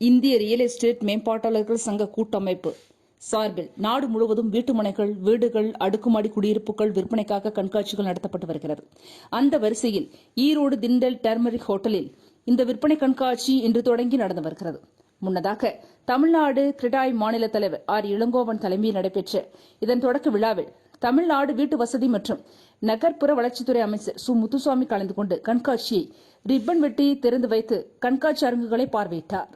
இந்திய real estate மேம்பாட்டாளர்கள் சங்க கூட்டமைப்பு சார்பில் நாடு முழுவதும் வீட்டுமனைகள், வீடுகள், அடுக்குமாடி குடியிருப்புகள் விற்பனைக்காக கண்காட்சிகள் நடத்தப்பட்டு வருகிறது. அந்த வரிசையில் ஈரோடு திண்டல் டர்மரிக் ஹோட்டலில் இந்த விற்பனை கண்காட்சி இன்று தொடங்கி நடந்து வருகிறது. முன்னதாக தமிழ்நாடு கிரெடாய் மாநில தலைவர் ஆர். இளங்கோவன் தலைமையில் நடைபெற்ற இதன் தொடக்க விழாவில் தமிழ்நாடு வீட்டு வசதி மற்றும் நகர்ப்புற வளர்ச்சித்துறை அமைச்சர் சு. முத்துசாமி கலந்து கொண்டு கண்காட்சியை ரிப்பன் வெட்டி திறந்து வைத்து கண்காட்சி அரங்குகளை பார்வையிட்டார்.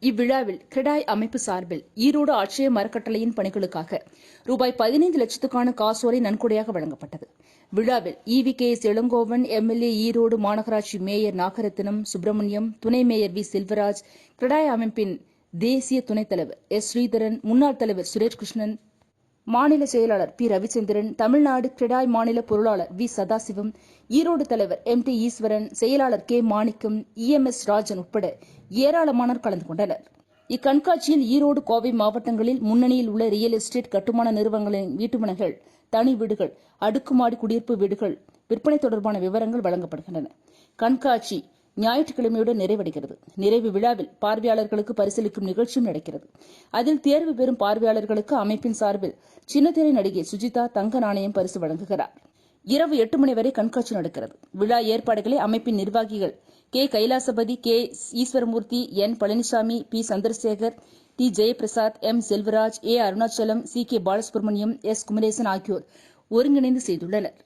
இவ்விழாவில் கிரெடாய் அமைப்பு சார்பில் ஈரோடு ஆட்சிய மரக்கட்டளையின் பணிகளுக்காக ரூபாய் 15 லட்சத்துக்கான காசோலை நன்கொடையாக வழங்கப்பட்டது. விழாவில் EVKS இளங்கோவன், MLA ஈரோடு மாநகராட்சி மேயர் நாகரத்தினம் சுப்பிரமணியம், துணை மேயர் வி. செல்வராஜ், கிரெடாய் அமைப்பின் தேசிய துணைத் தலைவர் S. ஸ்ரீதரன், முன்னாள் தலைவர் சுரேஷ் கிருஷ்ணன், மாநில செயலாளர் பி. ரவிச்சந்திரன், தமிழ்நாடு கிரெடாய் மாநில பொருளாளர் வி. சதாசிவம், ஈரோடு தலைவர் MT ஈஸ்வரன், செயலாளர் கே. மாணிக்கம், EMS ராஜன் உட்பட ஏராளமானோர் கலந்து கொண்டனர். இக்கண்காட்சியில் ஈரோடு, கோவை மாவட்டங்களில் முன்னணியில் உள்ள ரியல் எஸ்டேட் கட்டுமான நிறுவனங்களின் வீட்டுமனைகள், தனி வீடுகள், அடுக்குமாடி குடியிருப்பு வீடுகள் விற்பனை தொடர்பான விவரங்கள் வழங்கப்படுகின்றன. கண்காட்சி ஞாயிற்றுக்கிழமையுடன் நிறைவடைகிறது. நிறைவு விழாவில் பார்வையாளர்களுக்கு பரிசளிக்கும் நிகழ்ச்சியும் நடக்கிறது. அதில் தேர்வு பெறும் பார்வையாளர்களுக்கு அமைப்பின் சார்பில் சின்னத்திரை நடிகை சுஜிதா தங்க நாணயம் பரிசு வழங்குகிறார். இரவு 8 மணி வரை கண்காட்சி நடக்கிறது. விழா ஏற்பாடுகளை அமைப்பின் நிர்வாகிகள் K. Kailasapathy, K. Eswaramoorthy, N. Palanisamy, P. Chandrasekar, T. Jayaprasad, M. Selvaraj, A. Arunachalam, C. K. Balasubramaniam, S. Kumaresan ஆகியோர் ஒருங்கிணைந்து செய்துள்ளனர்.